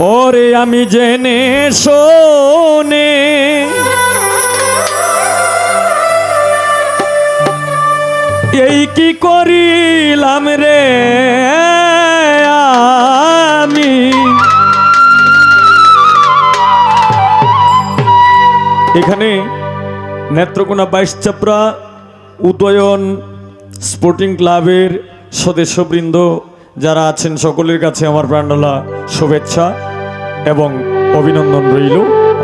ওরে আমি জেনে শোনে এই কি করিলাম রে আমি। এখানে নেত্রকোনা 22 চাপড়া উদয়ন স্পোর্টিং ক্লাবের সদস্যবৃন্দ যারা আছেন সকলের কাছে আমার প্রাণঢালা শুভেচ্ছা এবং অভিনন্দন রইল,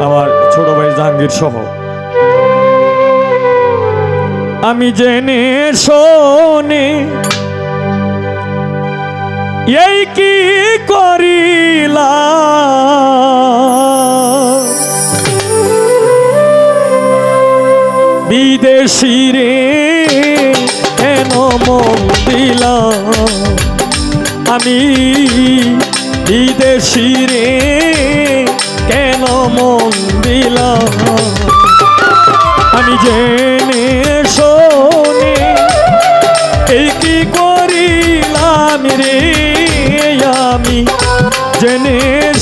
আমার ছোট ভাই জাহাঙ্গীর সহ। আমি জেনে শোনে এই কি করিলাম বিদেশি রে কেন মন দিলাম আমি বিদেশি রে কেন মন দিলাম। আমি জেনে শোনে এই কি করিলাম রে আমি জেনে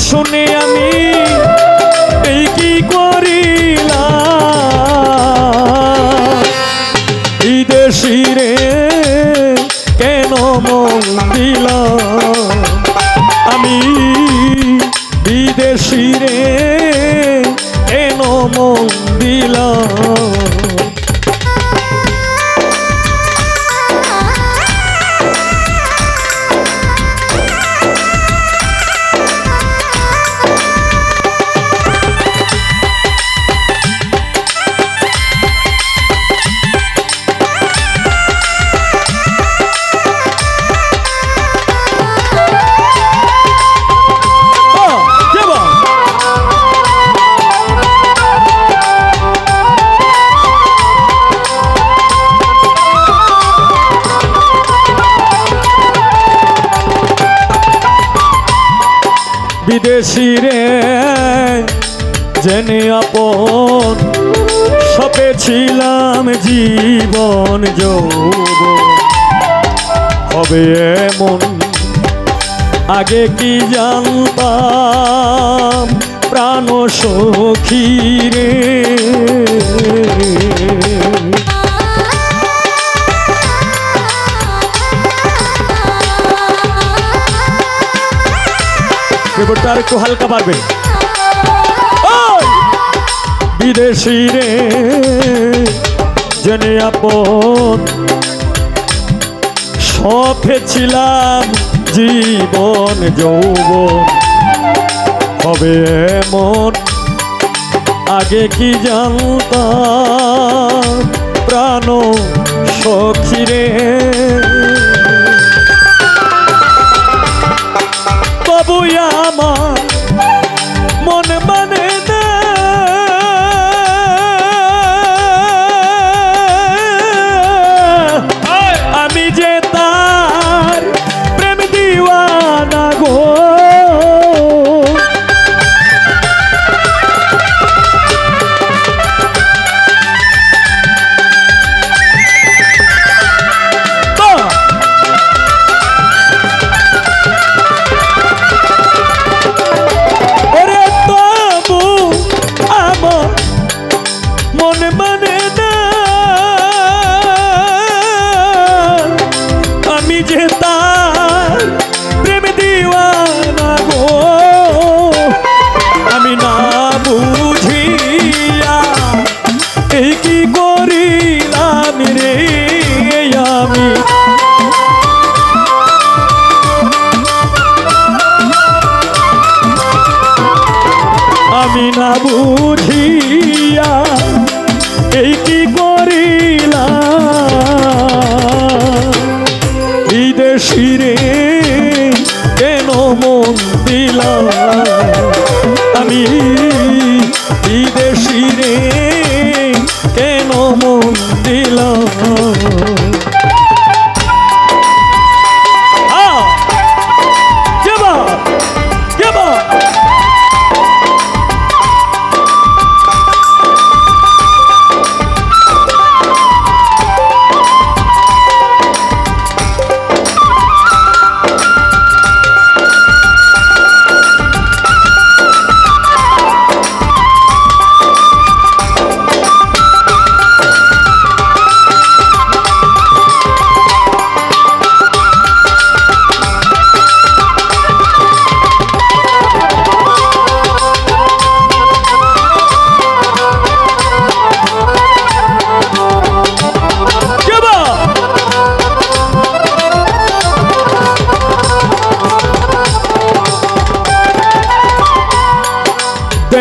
শুনে আমি এই কি করিলাম বিদেশি রে কেন মন দিলাম আমি বিদেশি রে কেন মন দিলাম। বিদেশি রে জেনে আপন সপেছিলাম জীবন যৌবন হবে এমন আগে কি জানতাম প্রাণ সখী রে। এবারটা আর একটু হালকা পারবে। বিদেশি রে জেনে আপন সপেছিলাম জীবন যৌবন হবে এমন আগে কি জানতাম প্রাণ সখী রে। বাবু আমার মন মানে না আমি যে তার প্রেম দিওয়ানা গো। আমি না বুঝিয়া এই কি করিলাম বিদেশি রে কেন মন দিলাম আমি বিদেশি রে কেন মন দিলাম।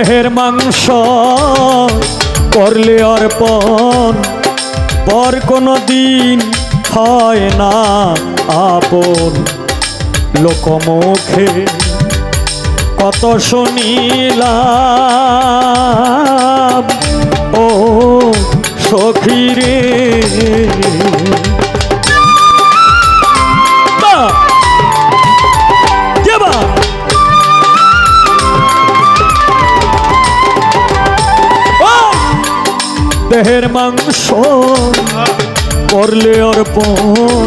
দেহের মাংস করলে অর্পণ পর কোনো দিন হয় না আপন লোকমুখে কত শুনিলাম ও সখী রে দেহের মাংস করলে অর্পণ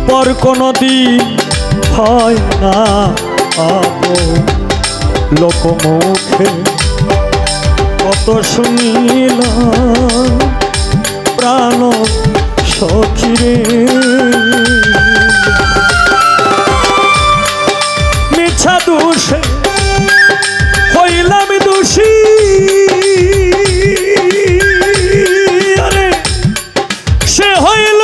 পর কোনো দিন হয় না আপন লোকমুখে কত শুনিলাম প্রাণ সখী রে মিছা দোষে হইলাম দোষী সে হইল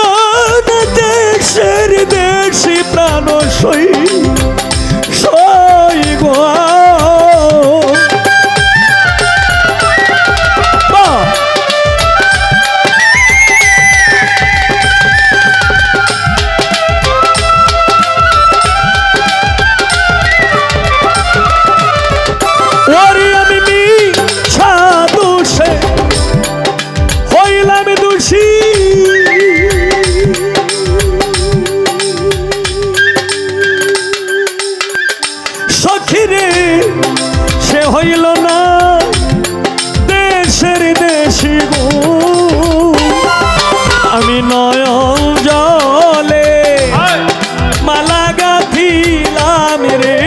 না দেশের দেশি প্রাণ সই গো আমি মিছা দোষে হইলাম দোষী সখীরে সে হইল না দেশের দেশি গো আমি নয়ন জলে মালা গাঁথিলাম রে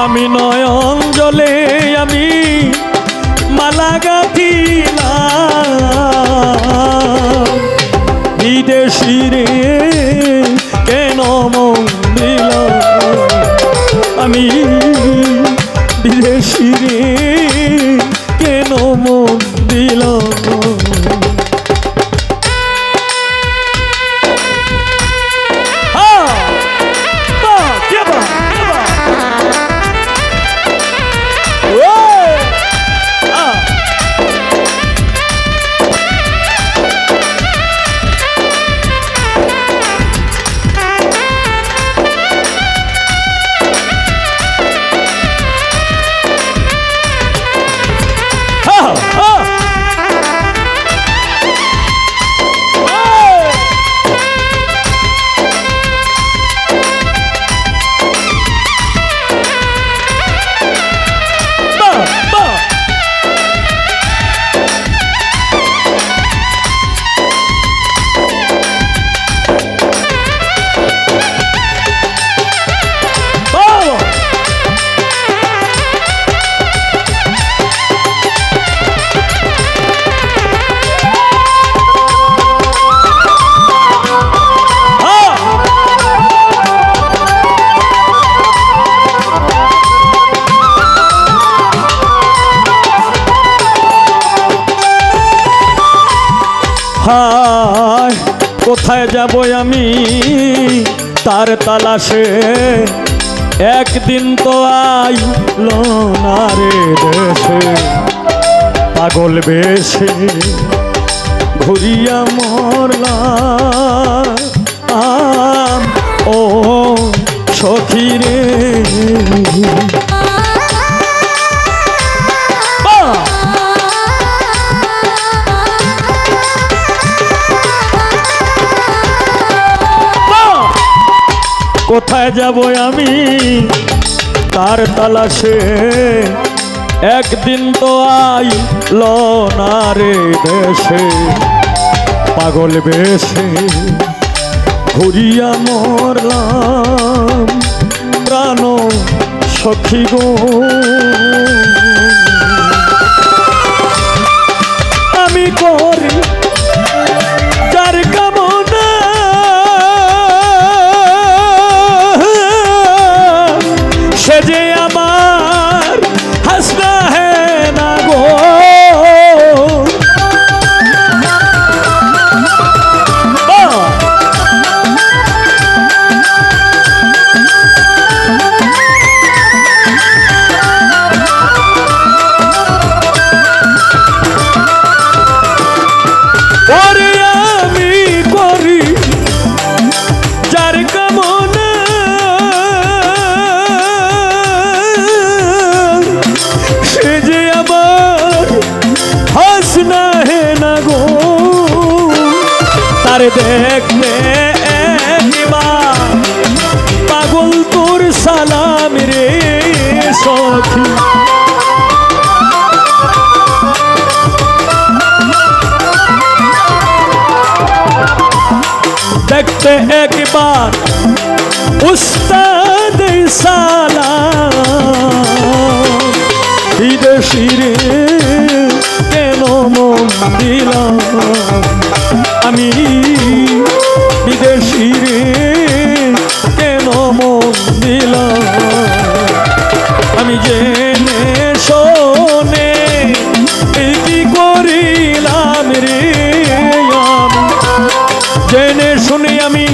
আমি নয়ন জলে আমি মালা গাঁথিলাম বিদেশি রে কেন মন দিল আমি বিদেশি রে কেন মন দিল হায় কোথায় যাব আমি তার তালাশে একদিন তো আইল না রে দেশে পাগল বেশে ঘুরিয়া মরলাম ও সখী রে কোথায় যাব আমি তার তালাশে একদিন তো আইল না রে দেশে পাগল বেশে ঘুরিয়া মরলাম প্রাণ সখী গো আমি করি যার কামনা সে যে আমার হাসনা হে না গো দেখতে একবার পাগল তোর সালাম রে সখী দেখতে একবার উস্তাদ সালাম বিদেশি রে কেন মন দিলাম আমি বিদেশি রে কেন মন দিলাম আমি জেনে শোনে কি করিলাম রে জেনে শুনে আমি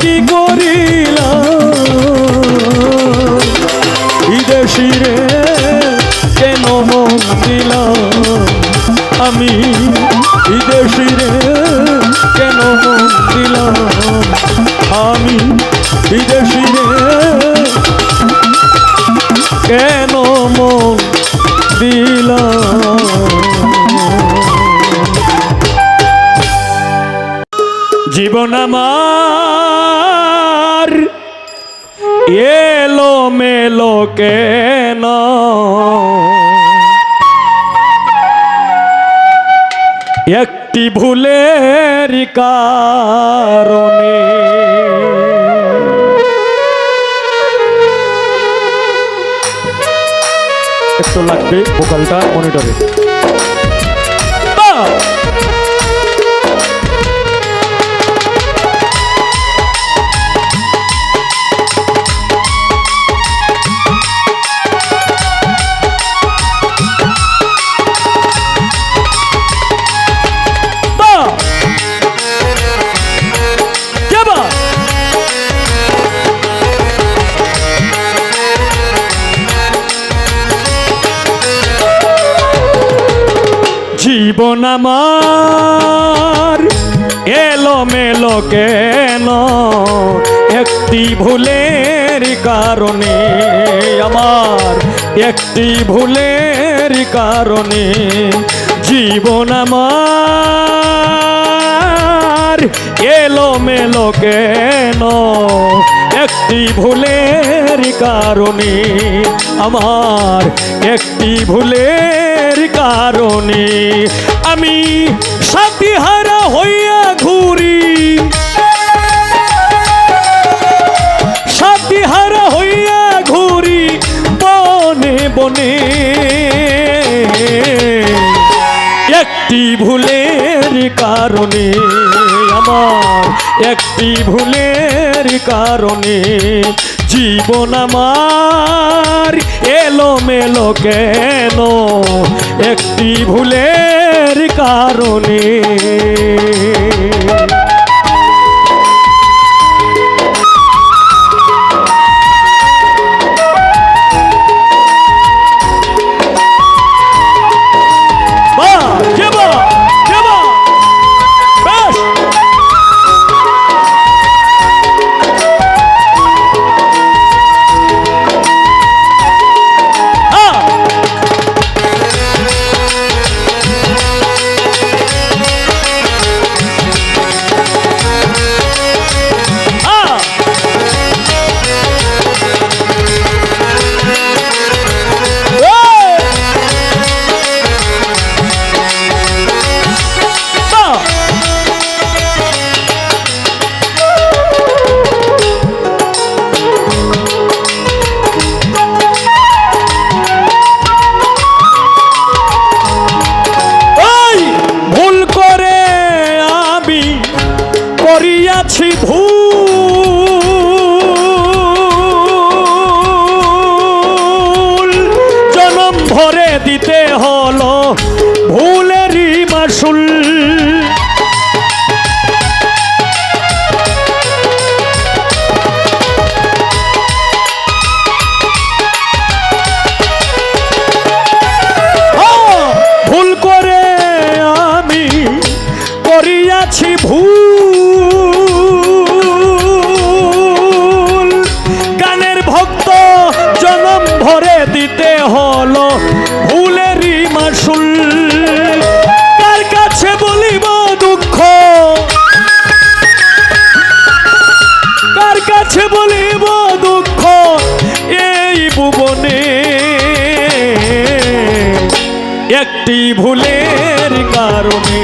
কি করিলাম বিদেশি রে কেন মন দিলাম আমি বিদেশি রে কেন মন দিলাম আমি বিদেশি রে কেন মন দিলাম জীবন আমার এলো মেলো কেন একটি ভুলের কারণে একটু লাগবে ভোকালটা মনিটরে জীবন আমার এলো মেলো কেন একটি ভুলের কারণে আমার একটি ভুলের কারণে জীবন আমার এলো মেলো কেন একটি ভুলের কারণে আমার একটি ভুলের কারণে আমি সাথীহারা হইয়া ঘুরি সাথীহারা হইয়া ঘুরি বনে বনে একটি ভুলের কারণে আমার একটি ভুলের কারণে জীবন আমার এলো মেলো কেন একটি ভুলের কারণে করিয়াছি ভুল জনম ভরে দিতে হলো ভুলেরই মাসুল ভুল করে আমি করিয়াছি ভুল দিতে হলো ভুলেরই মাসুল কার কাছে বলিব দুঃখ একটি ভুলের কারণে,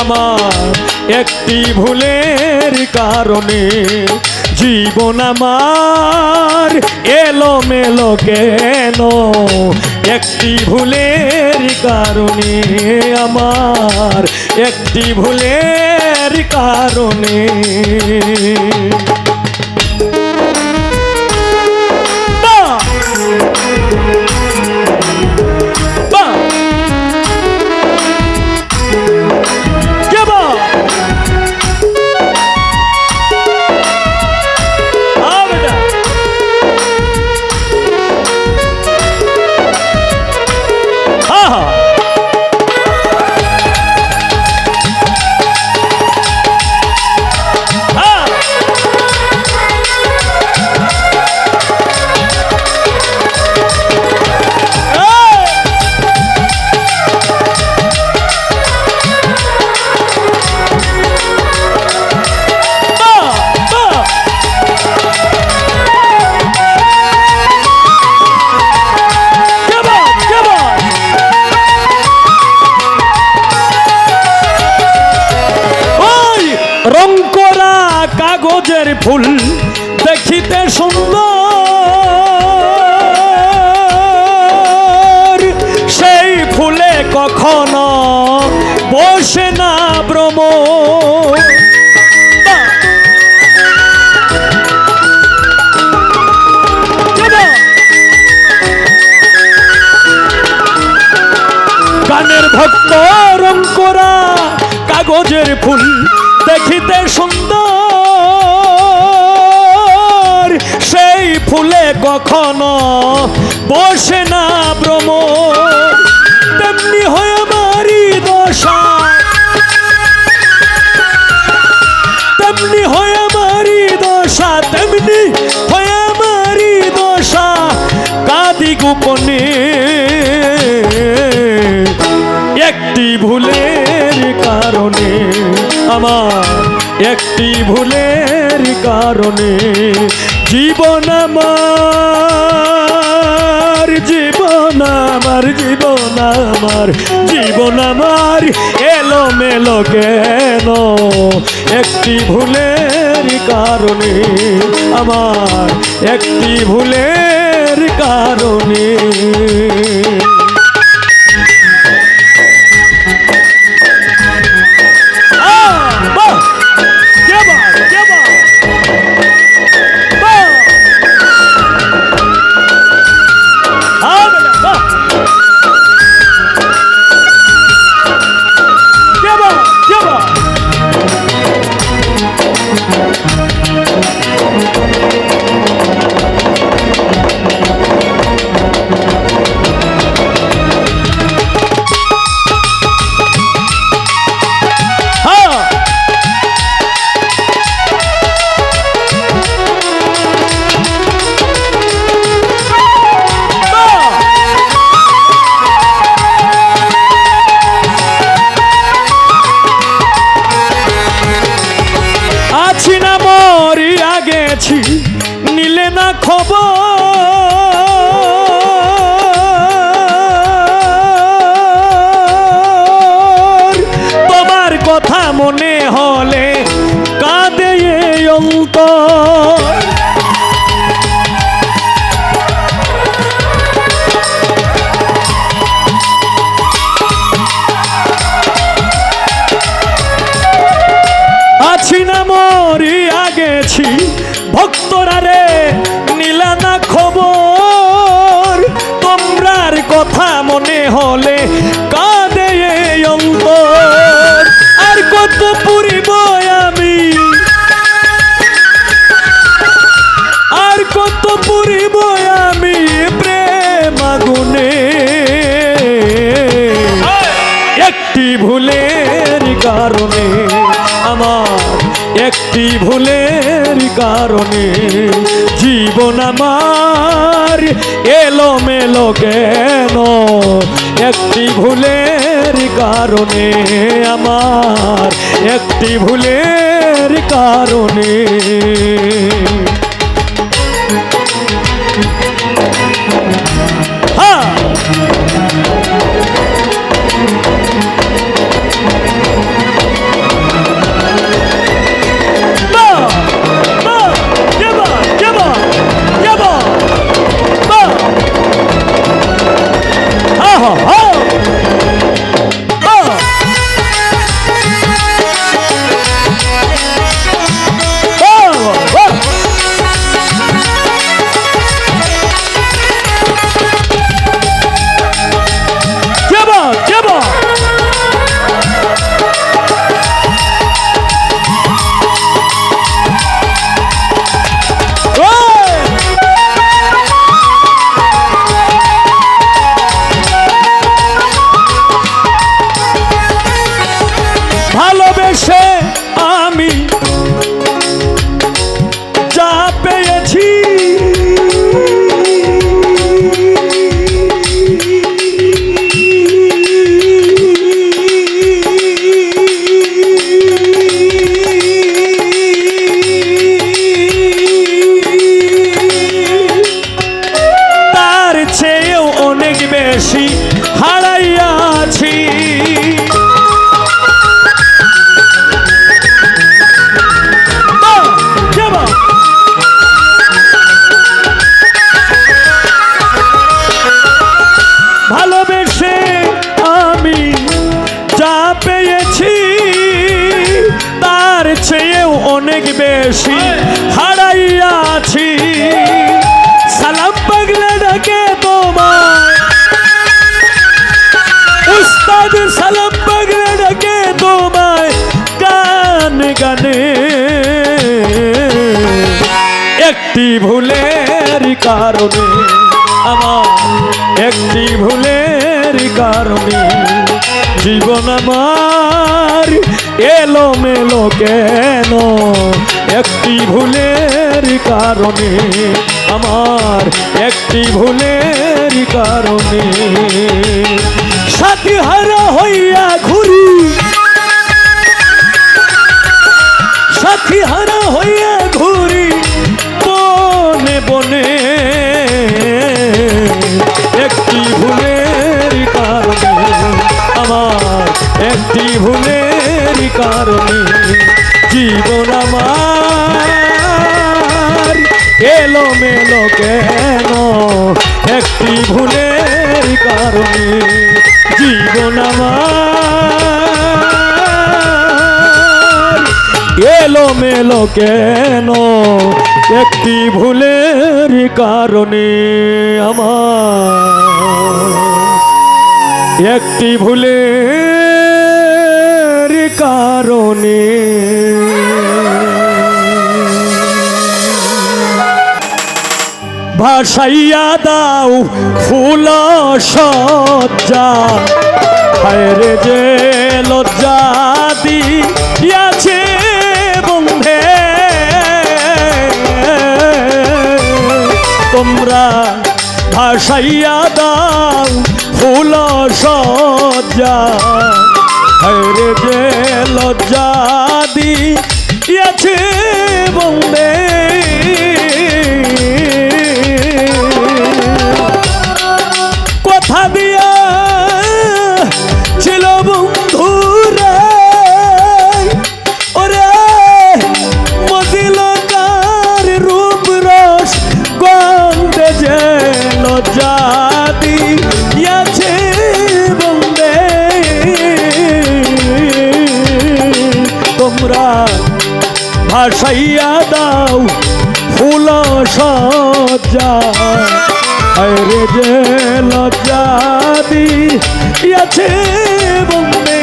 আমার একটি ভুলের কারণে জীবন আমার এলোমেলো কেন? একটি ভুলের কারণে, আমার একটি ভুলের কারণে। রং করা কাগজের ফুল দেখিতে সুন্দর, সেই ফুলে কখনো বসে না ভ্রমর। গানের ভক্ত রং করা কাগজের ফুল দেখিতে সুন্দর, সেই ফুলে কখনো বসে না ভ্রমর। তেমনি হয় আমারই দশা, তেমনি হয় আমারই দশা, তেমনি হয় আমারই দশা, কাঁদি গোপনে একটি ভুলের কারণে, আমার একটি ভুলের কারণে জীবন আমার, জীবন আমার, জীবন আমার, জীবন আমার এলোমেলো কেন? একটি ভুলের কারণে, আমার একটি ভুলের কারণে। নিলে না খবর, তোমার কথা মনে হলে কাঁদে এই অন্তর। আছি না মরিয়া গেছি ভক্তরা রে, নিলা না খবর, তোমরার কথা মনে হলে কাঁদে এই অন্তর। আর কত পুরিব আমি, আর কত পুরিব আমি প্রেম আগুনে। একটি ভুলের কারণে, আমার একটি ভুলের কারণে জীবন আমার এলোমেলো কেন? একটি ভুলের কারণে, আমার একটি ভুলের কারণে। হ্যাঁ বেশি হারাইয়াছি সালাম পাগলা ডাকে তোমায় উস্তাদ সালাম পাগলা ডাকে তোমায় গানে গানে একটি ভুলের কারণে আমার একটি ভুলের কারণে জীবন আমার এলো মেলো কেন একটি ভুলের কারণে আমার একটি ভুলের কারণে সাথী হারা হইয়া ঘুরি সাথী হারা হইয়া ঘুরি বনে বনে একটি ভুলের কারণে আমার একটি ভুলের কারণে জীবন আমার এলো মেলো কেন একটি ভুলের কারণে জীবন আমার এলো মেলো কেন একটি ভুলের কারণে আমার একটি ভুলের কারণে ভাসাইয়া দাও ফুল সজ্জা হায়রে যে লজ্জা দিয়াছে বন্ধে তোমরা ভাসাইয়া দাও ফুল সজ্জা হায়রে যে লজ্জা দিয়াছে বন্ধে কথা দিয়া ছিল বন্ধুরে ওরে মজিল কার রূপ রস গন্ধে যে লজ্জা দিয়াছে বন্দে তোমরা ভাসাইয়া দাও ফুল সজ্জা আরে যে লজ্জা দিয়াছে বন্দে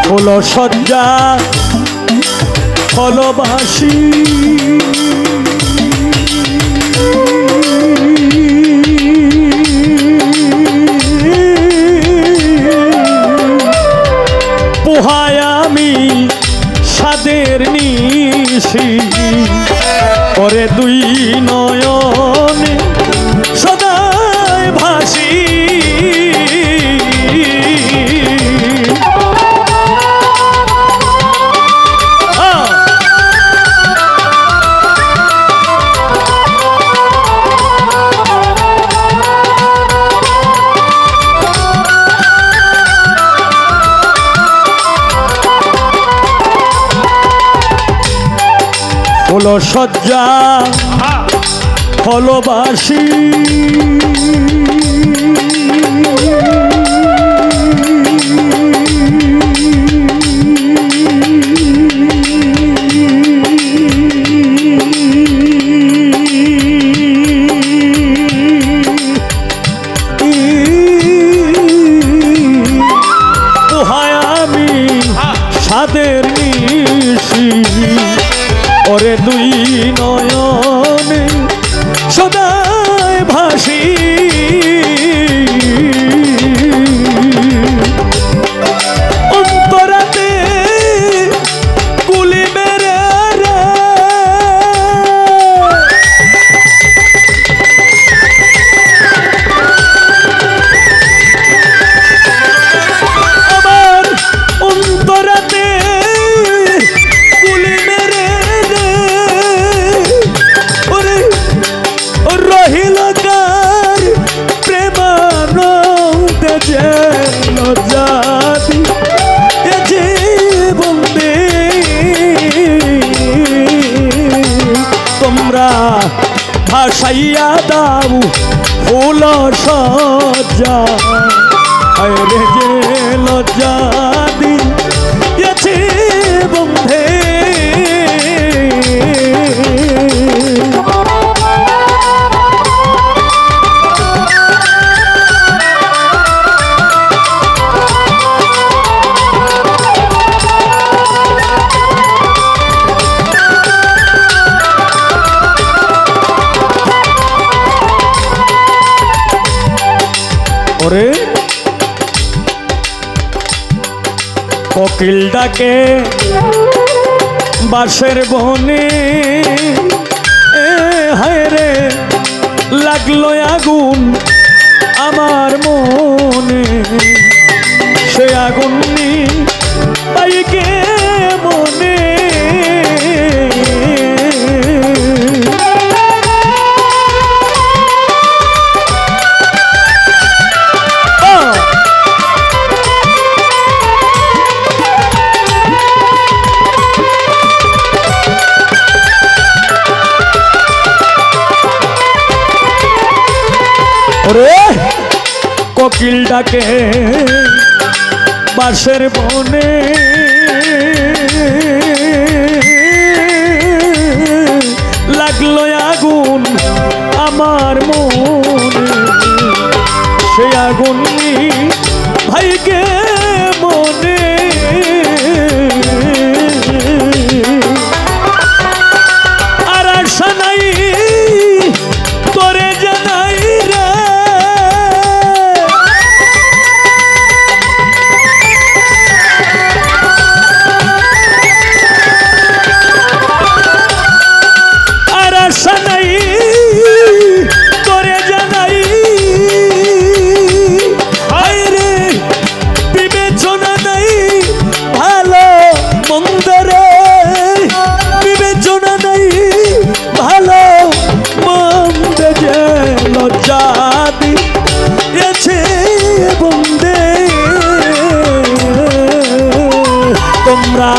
ফুল সজ্জা ফলবাসী পোহায় আমি সাদের নিশি করে দুই নয়নে সদাই ভাসি ফুল সজ্জা ফলবাসী পোহায় আমি সাদের নিশি ওরে দুই নয়নে সদাই ভাসি অন্তরাতে গুলি মেরে রে আমার অন্তরাতে গুলি মেরে রে ভাসাইয়া দাও ফুল সজ্জা রে যে লজ্জা দিয়েছে বন্ধে ওরে কোকিল ডাকে বাঁশের বনে হায় রে লাগলো আগুন আমার মনে সে আগুন পাইকে মনে ওরে কোকিল ডাকে বাঁশের বনে লাগলো আগুন আমার মনে সে আগুন ভাইকে মনে আর আশা নাই তোরে জানাই রে তোমরা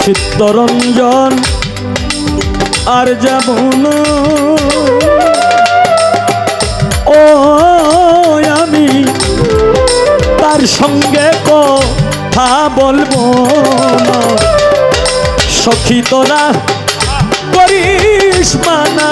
চিত্তরঞ্জন আর যাব না ও আমি তার সঙ্গে কথা বলবো না সখী তোরা করিস মানা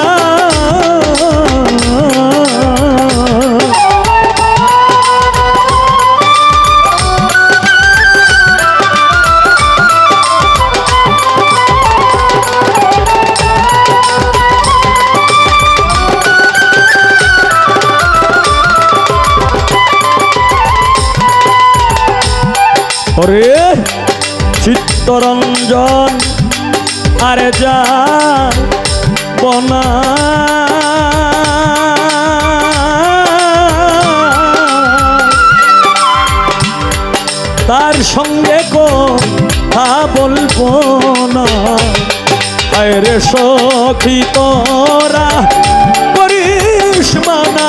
ওরে চিত্তরঞ্জন আরে যা বনা তার সঙ্গে কথা বলবো না আরে সখী তোরা করিস মানা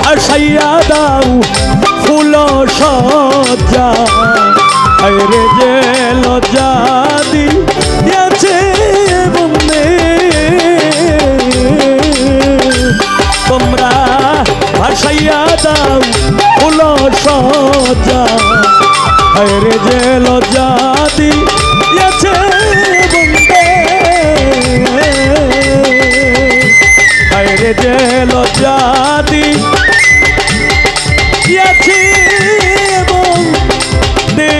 ভাসাইয়া দাও ফুল সজ্জা রে যে লজ্জা দিয়েছে বন্দে তোমরা ভাসাইয়া দাও ফুল সজ্জা হায়রে যে লজ্জা দিয়েছে বন্দে, হায়রে যে লজ্জা দিয়েছে বন্দে।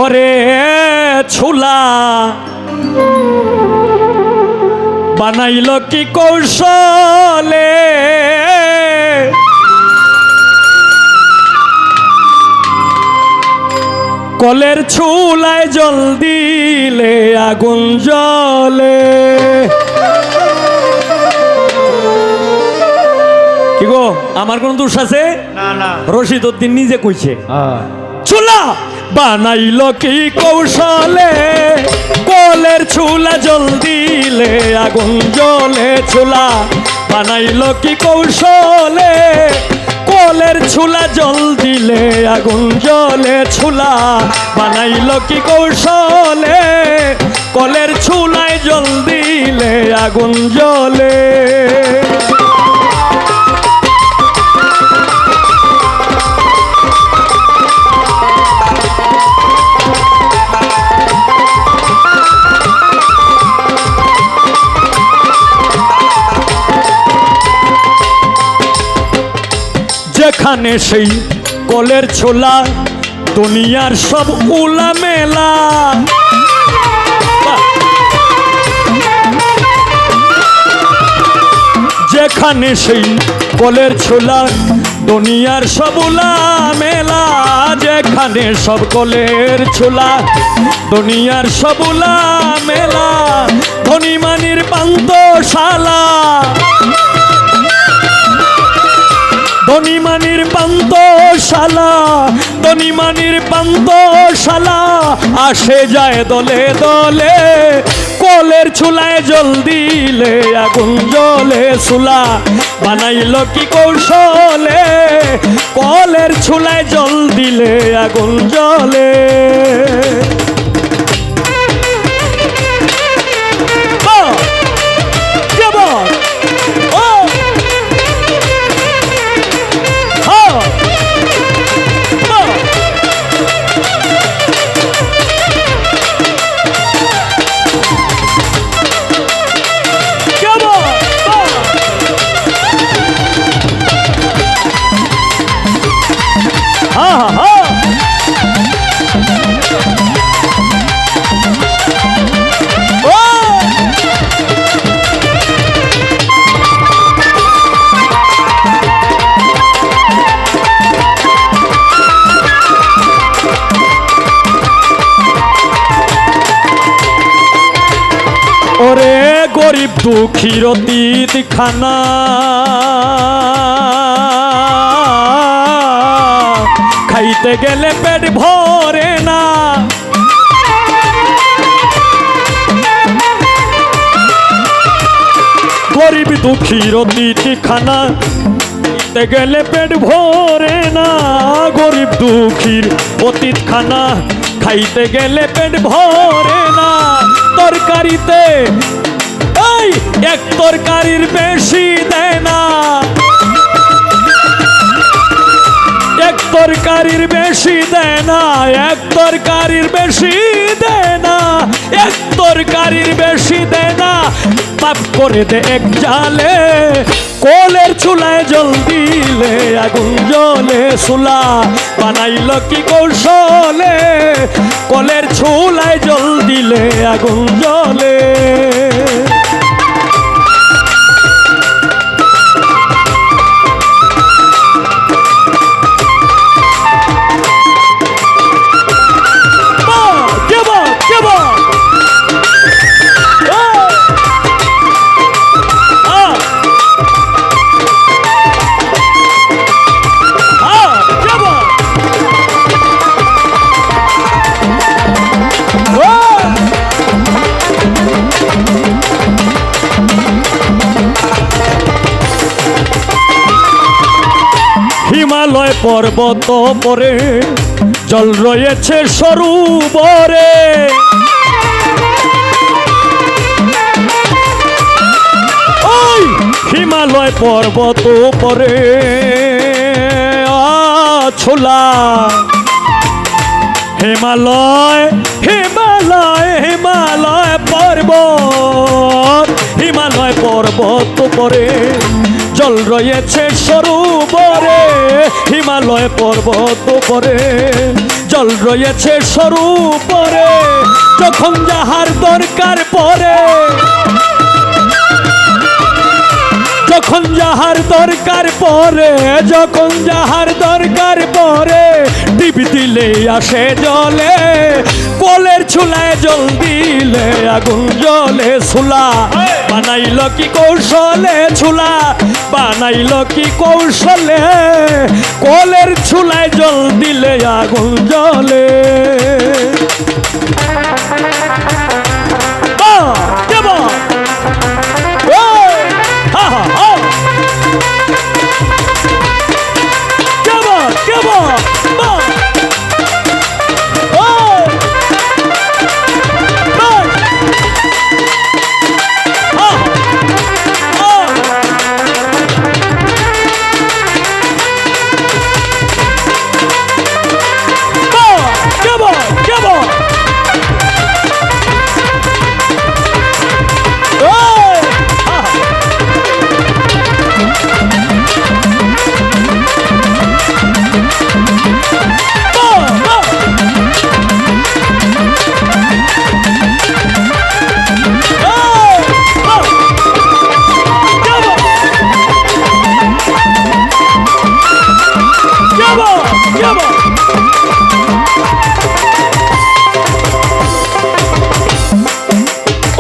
ওরে ছুলা বানাইল কি কৌশলে, কলের ছুলায় জল দিলে আগুন জ্বলে। কি গো আমার কোন দোষ আছে? না না, রশিদ উদ্দিন নিজে কইছে। চুলা বানাইল কি কৌশলে, কলের ছুলা জল দিলে আগুন জ্বলে। চুলা বানাইল কি কৌশলে, কলের ছুলা জল দিলে আগুন জ্বলে। ছুলা বানাইল কি কৌশলে, কলের ছুলায় জল দিলে আগুন জ্বলে। যেখানে সেই কলের ছোলা দুনিয়ার সব উলা মেলা, যেখানে সেই কলের ছোলা দুনিয়ার সব উলা মেলা, যেখানে সব কলের ছোলা দুনিয়ার সব উলা মেলা। ধনীমানির পান্তশালা, ধনীমানির পান্তশালা, ধনীমানির পান্তশালা আসে যায় দলে দলে, কলের ছুলায় জল দিলে আগুন জ্বলে। চুলা বানাইল কি কৌশলে, কলের ছুলায় জল দিলে আগুন জ্বলে। ওরে গরিব দুঃখীর অতীত খানা, খাইতে গেলে পেট ভরে না। গরিব দুঃখীর অতীত খানা, খাইতে গেলে পেট ভরে না। গরিব দুঃখীর অতীত খানা, খাইতে গেলে পেট ভরে না। তরকারিতে এই এক তরকারির বেশি দেয় না, এক তরকারির বেশি দেয় না, এক তরকারির বেশি দেয় না, এক তরকারির বেশি দেয় না। পাপ করে দে এক জালে, কলের চুলায় জল দিলে আগুন জ্বলে। চুলা বানাইল কি কৌশলে, কলের চুলায় জল দিলে আগুন জ্বলে। হিমালয় পর্বত পরে জল রয়েছে সরোবরে, হিমালয় পর্বত পরে ছোলা হিমালয় হিমালয় হিমালয় পর্বত হিমালয় পর্বত পরে জল রয়েছে সরোবরে হিমালয় পর্বত পরে জল রয়েছে সরোবরে যখন যাহার দরকার পড়ে যখন যাহার দরকার পড়ে যখন যাহার দরকার পড়ে টিপ দিলে আসে জলে কলের চুলায় জল দিলে আগুন জলে চুলা বানাইল কি কৌশলে চুলা বানাইল কি কৌশলে কলের চুলায় জল দিলে আগুন জলে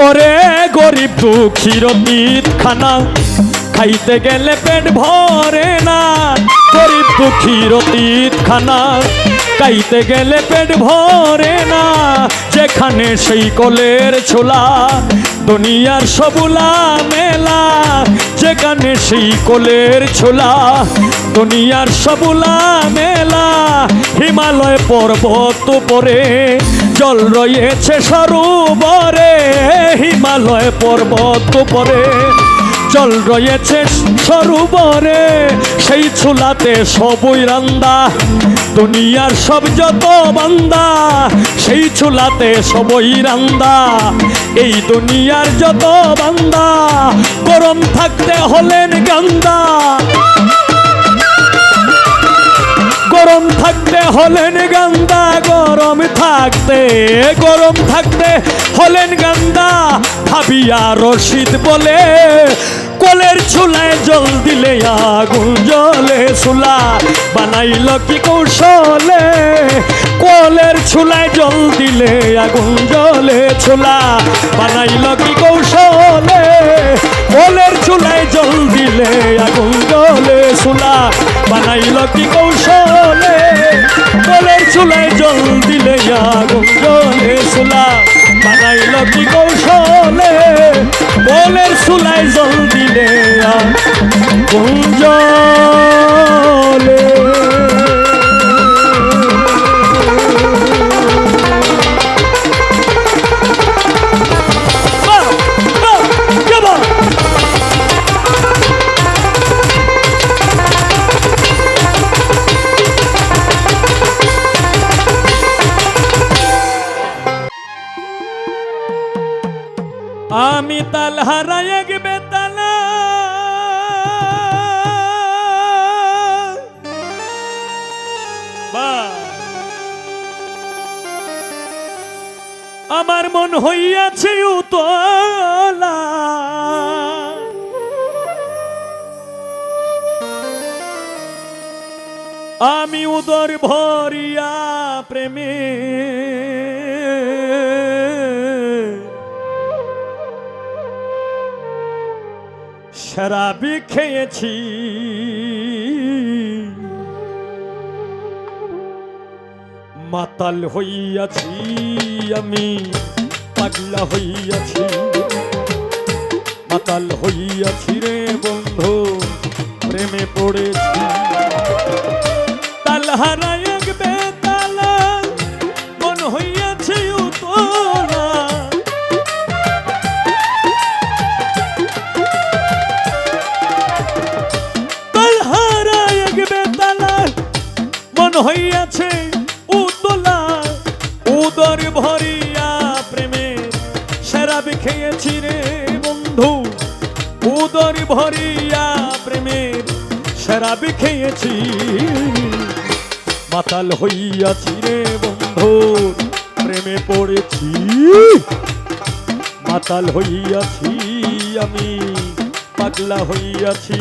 ওরে গরিব দুঃখীর ঈদ খানা খাইতে গেলে পেট ভরে না গরিব দুঃখীর ঈদ খানা খাইতে গেলে পেট ভরে না যেখানে সেই কলের ছোলা দুনিয়ার সবুলা মেলা যেখানে সেই কলের ছোলা দুনিয়ার সবুলা মেলা হিমালয় পর্বত পরে জল রয়েছে সরোবরে হিমালয় পর্বত পরে জল রয়েছে সরোবরে সেই ছোলাতে সবই রান্দা দুনিয়ার সব যত বান্দা সেই ছোলাতে সবই রান্দা এই দুনিয়ার যত বান্দা গরম থাকতে হলেন গান্দা গরম থাকতে হলেন গান্দা গরম থাকতে হলেন গান্দা ভাবিয়া রশিদ বলে কলের চুলায় জল দিলে আগুন জলে চুলা বানাইল কি কৌশলে কলের চুলায় জল দিলে আগুন জলে চুলা বানাইল কি কৌশলে কলের চুলায় জল দিলে আগুন জলে চুলা বানাইল কি কৌশলে কলের চুলায় জল দিলে আগুন জলে চুলা বানাইল কি কৌশলে কলের চুলায় জল দিলে আগুন জলে আমি তাল হারাই এক বেতালা আমার মন হইয়াছে উতলা আমি উদর ভরিয়া প্রেমে শরাবি খেয়েছি মাতাল হইয়াছি আমি পাগলা হইয়াছি মাতাল হইয়াছি রে বন্ধু প্রেমে পড়েছি তাল হারাই এক বেতালা মন হইয়াছে উতলা গেছে উতলা উদর ভরিয়া প্রেমের শরাব খেয়েছি রে বন্ধু উদর ভরিয়া প্রেমের শরাব খেয়েছি মাতাল হইয়াছি রে বন্ধু প্রেমে পড়েছি মাতাল হইয়াছি আমি পাগলা হইয়াছি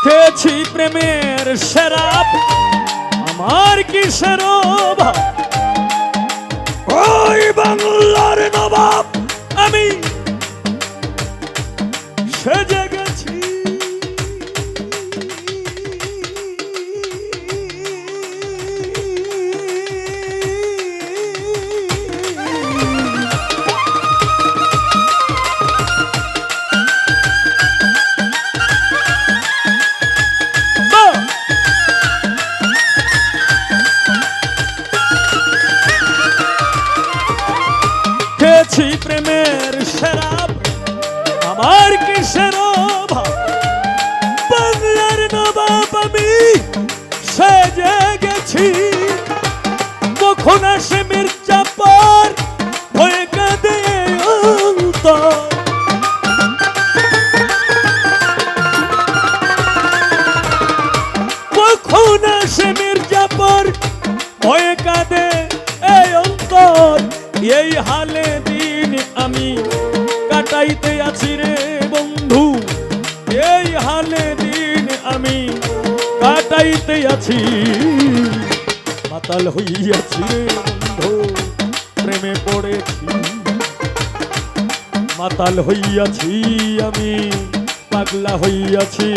খেয়েছি প্রেমের শরাব আমার কিসের অভাব ওই বাংলার নবাব আমি সেজে গেছি খেয়েছি প্রেমের শরাব আমার কিসের অভাব বাংলার নবাব আমি সেজে গেছি কখন আসে মির্জাপুর হয়ে কাঁদে অন্তর কখন আসে মির্জাপুর হয়ে কাঁদে এই অন্তর এই হালে দিন আমি কাটাইতে আছি রে বন্ধু এই হালে দিন আমি কাটাইতে আছি মাতাল হইয়াছি রে বন্ধু প্রেমে পড়েছি মাতাল হইয়াছি আমি পাগলা হইয়াছি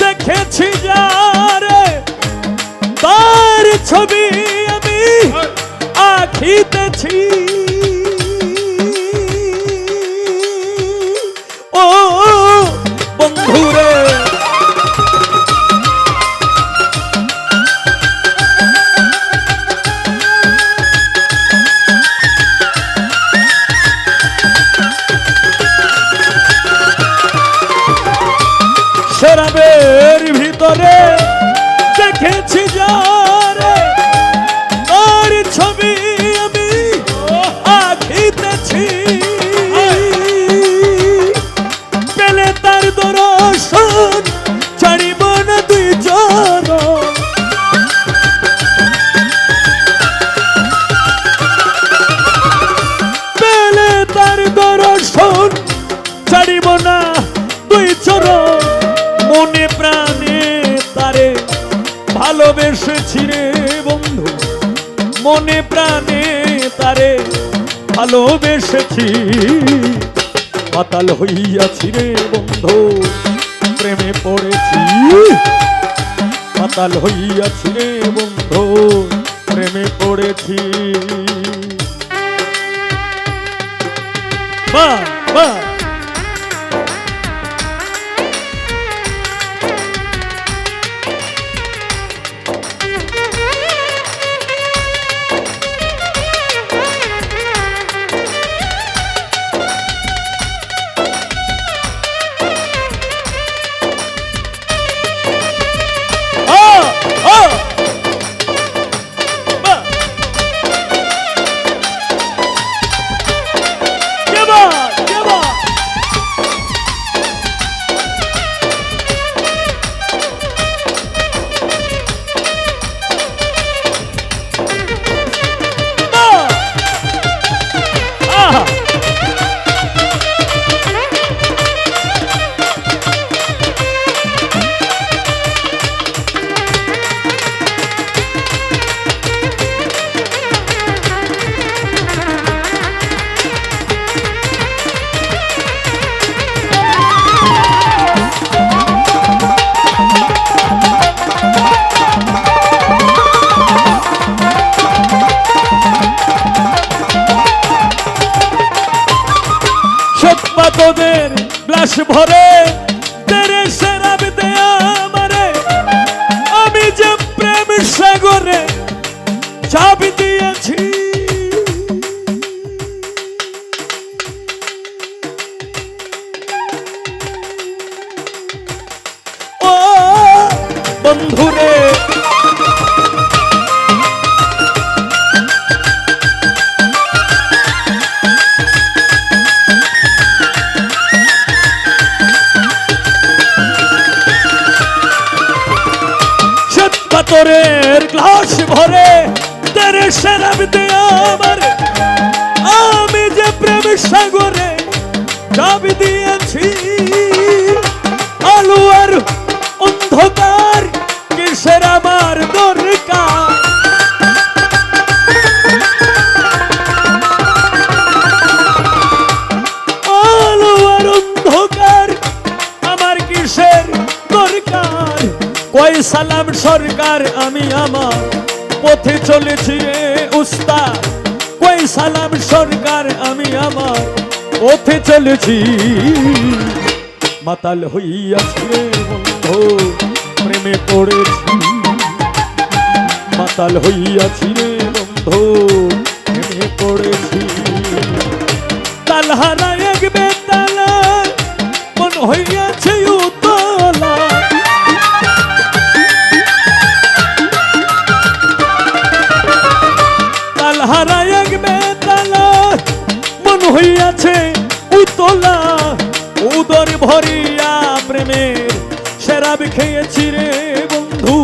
দেখেছি যারে তার ছবি আমি আঁকিতেছি ও বন্ধুরে শরাবের ভিতরে দেখেছি যারে তার ছবি আমি আঁকিতেছি পেলে তার দর্শন ছাড়িব না দুই জন পেলে তার দর্শন ছাড়িব না দুই চরণ মনে প্রাণে তারে ভালোবেসেছি রে বন্ধু মনে প্রাণে তারে ভালোবেসেছি, মাতাল হইয়াছি রে বন্ধু প্রেমে পড়েছি, মাতাল হইয়াছি রে বন্ধু প্রেমে পড়েছি। বাহ বাহ তোদের গ্লাস ভরে তেরে শরাব দে আমারে, আমি যে প্রেম সাগরে চাবি দিয়েছি, ও বন্ধুরে তোরের গ্লাস ভরে তেরে শরাব দে আমারে, আমি যে প্রেম সাগরে চাবি দিয়েছি, আলো আর অন্ধকার কিসের আমার দরকার, আলো আর অন্ধকার আমার কিসের দরকার, কই সালাম সরকার আমি আমার পথে চলেছি রে উস্তাদ, কই সালাম সরকার আমি আমার পথে চলেছি, মাতাল হইয়াছি রে বন্ধু প্রেমে পড়েছি, মাতাল হইয়াছি রে বন্ধু প্রেমে পড়েছি, তালহারা এক বেতালা মন হইয়াছে উতলা, তালহারা এক বেতালা মন হইয়াছে উতলা, উদর ভরিয়া প্রেমের শরাব খেয়েছি রে বন্ধু,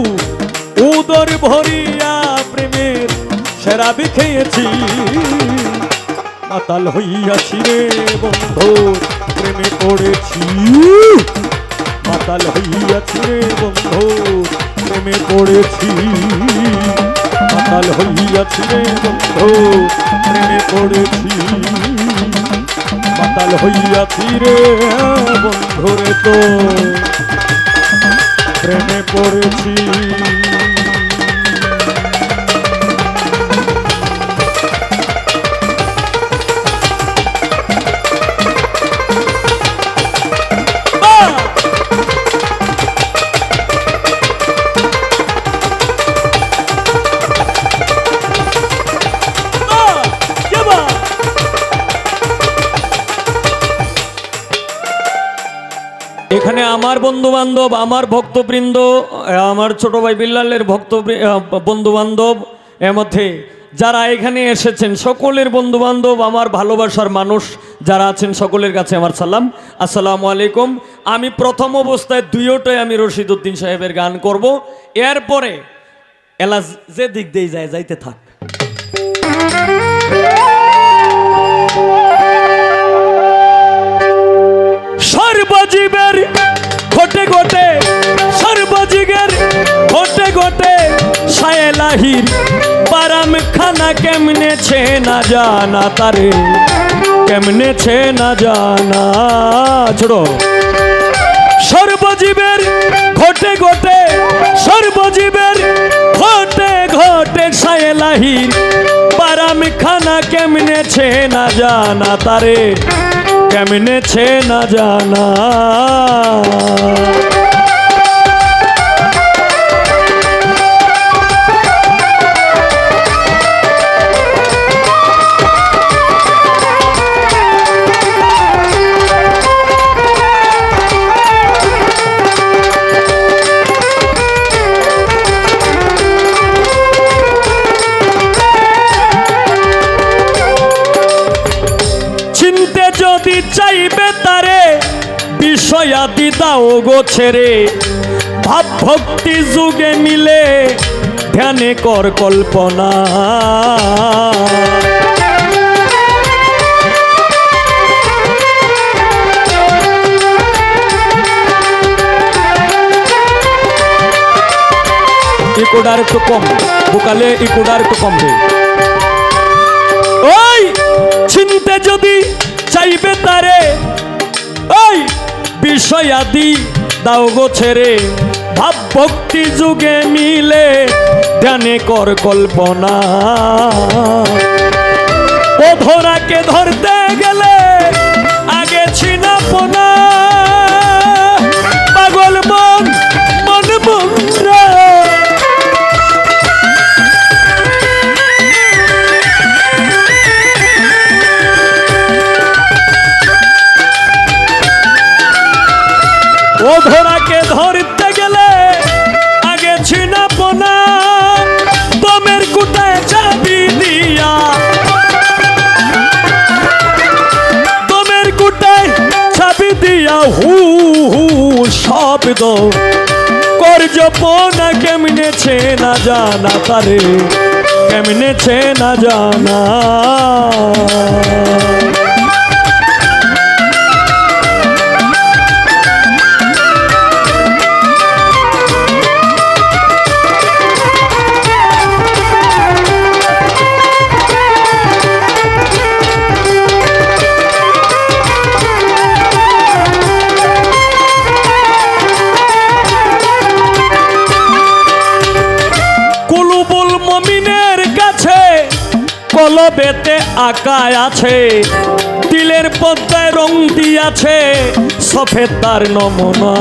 উদর ভরিয়া প্রেমের শরাব খেয়েছি, মাতাল হইয়াছি রে বন্ধু প্রেমে পড়েছি, মাতাল হইয়াছি রে বন্ধু প্রেমে পড়েছি, মাতাল হইয়াছি রে বন্ধু প্রেমে পড়েছি, মাতাল হইয়াছি রে বন্ধুরে তো প্রেমে পড়েছি। এখানে আমার বন্ধু বান্ধব, আমার ভক্তবৃন্দ, আমার ছোট ভাই বিল্লালের ভক্ত বন্ধু বান্ধব, এর মধ্যে যারা এখানে এসেছেন সকলের বন্ধু বান্ধব, আমার ভালোবাসার মানুষ যারা আছেন সকলের কাছে আমার সালাম, আসসালামু আলাইকুম। আমি প্রথম অবস্থায় দুইটাই আমি রশিদ উদ্দিন সাহেবের গান করব, এরপরে এলা যে দিক দিয়ে যায় যাইতে থাক। সর্বজীবের ঘটে ঘটে, সর্বজীবের ঘটে ঘটে, সায়েলাহির বারান বারাম খানা কেমনেছে না জানা তারে, কেমনেছে না জানা। ছোড়ো সর্বজীবের ঘটে ঘটে, সর্বজীবের ঘটে ঘটে সায়েলাহির বারাম খানা কেমনেছে না জানা তারে, কেমনেছে না জানা। যদি চাইবে তারে বিষয়াদি দাও গো ছেড়ে, ভাব ভক্তি যুগে মিলে ধ্যানে কর কল্পনা। ইকোডার একটু কম বোকালে, ইকোডার একটু কম দে। ওই চিনতে যদি চাইবে তারে, ওই বিষয়াদি দাও গো ছেড়ে, ভাব ভক্তি যুগে মিলে ধ্যানে কর কল্পনা। ও ধরাকে ধরতে গেলে আগে ছিনা পোনা, পাগল মন মন মন্দ্রা। ও ধরাকে ধরতে গেলে আগে ছিনা পোনা, দমের কুটায় চাবি দিয়া, দমের কুটায় চাবি দিয়া হু হু শব্দ কর জপনা। কেমনেছে না জানা তারে, কেমনেছে না জানা। কলবেতে আঁকায় আছে, দিলের পদ্মায় রং দিয়াছে সফেদ তার নমুনা।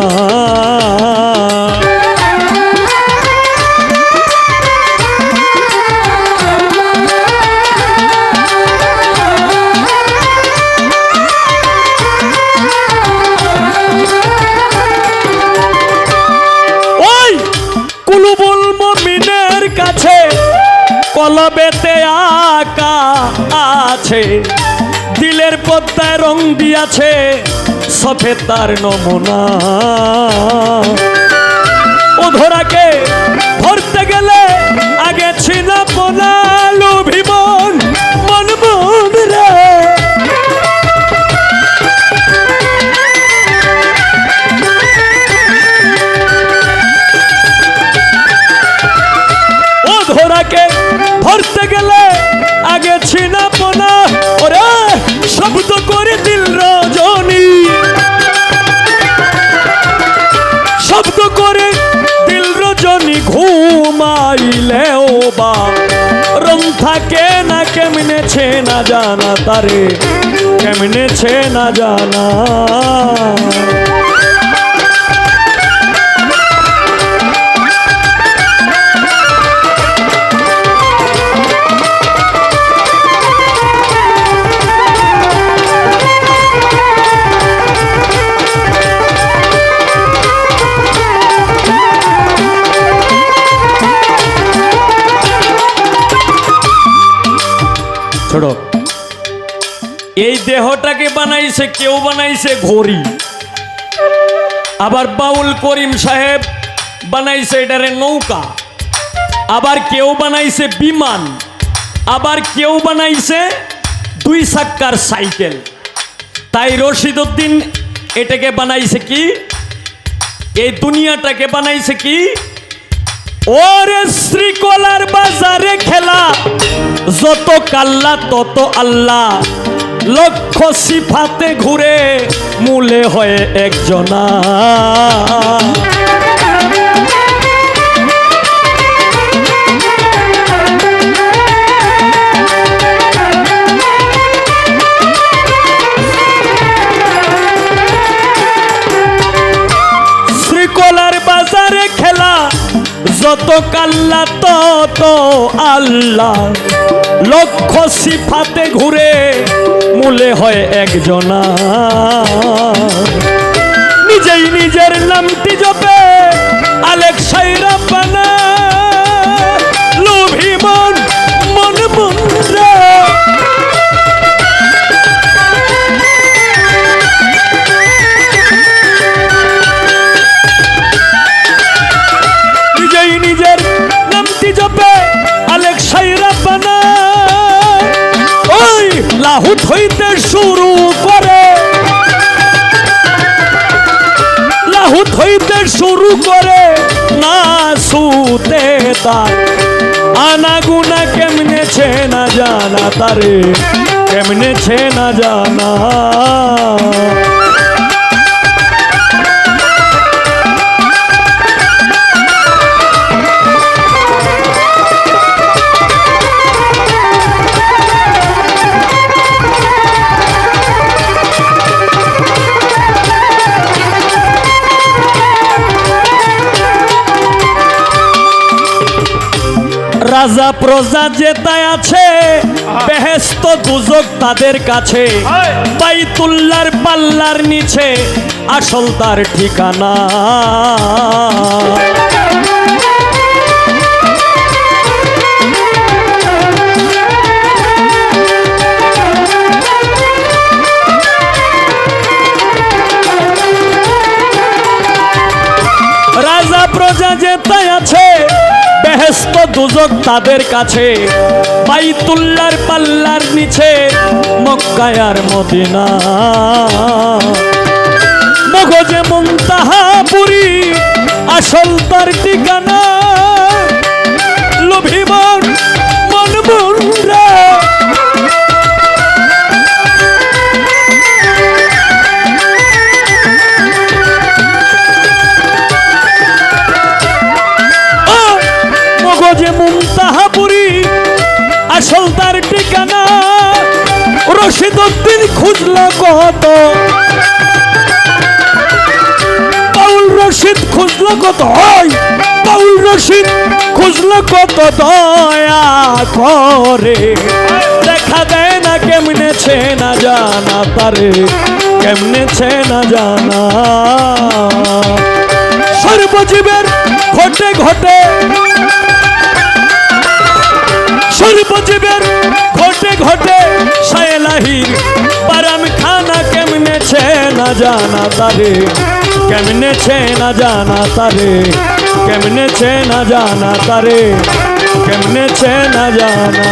ওই কুলুবুল মুমিনের কাছে কলবেতে আঁকা আছে, দিলের পদ্মায় রং দিয়াছে সফেদ তার নমুনা। ও ধরাকে ধরতে গেলে আগে ছিনা পোনা, লোভী মন মন মন রে। ও ধরাকে ধরতে গেলে আগে ছিনা পোনা, ওরে শব্দ করে দিল রজনী, শব্দ করে দিল রজনী ঘুমাইলেও বা রং থাকে না। কেমনেছে না জানা তারে, কেমনেছে না জানা। ছোড়ো এই দেহটাকে বানাইছে কেউ, বানাইছে ঘড়ি, আবার বাউল করিম সাহেব বানাইছে এটারে নৌকা, আবার কেউ বানাইছে বিমান, আবার কেউ বানাইছে 2 চাক্কার সাইকেল। তাই রশিদউদ্দিন এটাকে বানাইছে কি, এই দুনিয়াটাকে বানাইছে কি ওরে শ্রীকলার বাজারে খেলা, যত কাল্লা তত আল্লাহ, লক্ষ সিফাতে ঘুরে মূলে হয়ে একজনা। শ্রীকলার বাজারে খেলা, যত কাল্লা তত আল্লাহ, লক্ষ সিফাতে ঘুরে মূলে হয় একজনা। নিজেই নিজের নামটি জপে আলেকসাই রাব্বানা, লোভী মন মন মুন্দ্রা। নিজেই নিজের নামটি জপে আলেকসাই রাব্বানা, ওই লাহুত হইতে শুরু করে, লাহুত হইতে শুরু করে না সুতে তার। আনাগুনা কেমনেছে না জানা তারে, কেমনেছে না জানা। রাজা প্রজা যেতায় আছে, বেহেশত দুজক তাদের কাছে। বাইতুল্লাহর পাল্লার নিচে আসল তার ঠিকানা। রাজা প্রজা যেতায় আছে, বেহেশত দুজক তাদের কাছে। বাইতুল্লাহর পাল্লার নিচে মক্কায় আর মদিনা। মগজে মুনতাহাপুরি আসল তার ঠিকানা। লোভী মন মন মুন্দ্রা। মগজে মুনতাহাপুরি আসল তার ঠিকানা। রশিদ উদ্দিন খুঁজল কত, বাউল রশিদ খুঁজল কত, বাউল রশিদ খুঁজল কত। দয়া করে দেখা দেয় না, কেমনেছে না জানা তারে, কেমনেছে না জানা। সর্বজীবের ঘটে ঘটে, সর্বজীবের ঘটে ঘটে শায়লাহির পারাম খানা। কেমনেছে না জানা তারে, কেমনেছে না জানা তারে, কেমনেছে না জানা তারে, কেমনেছে না জানা।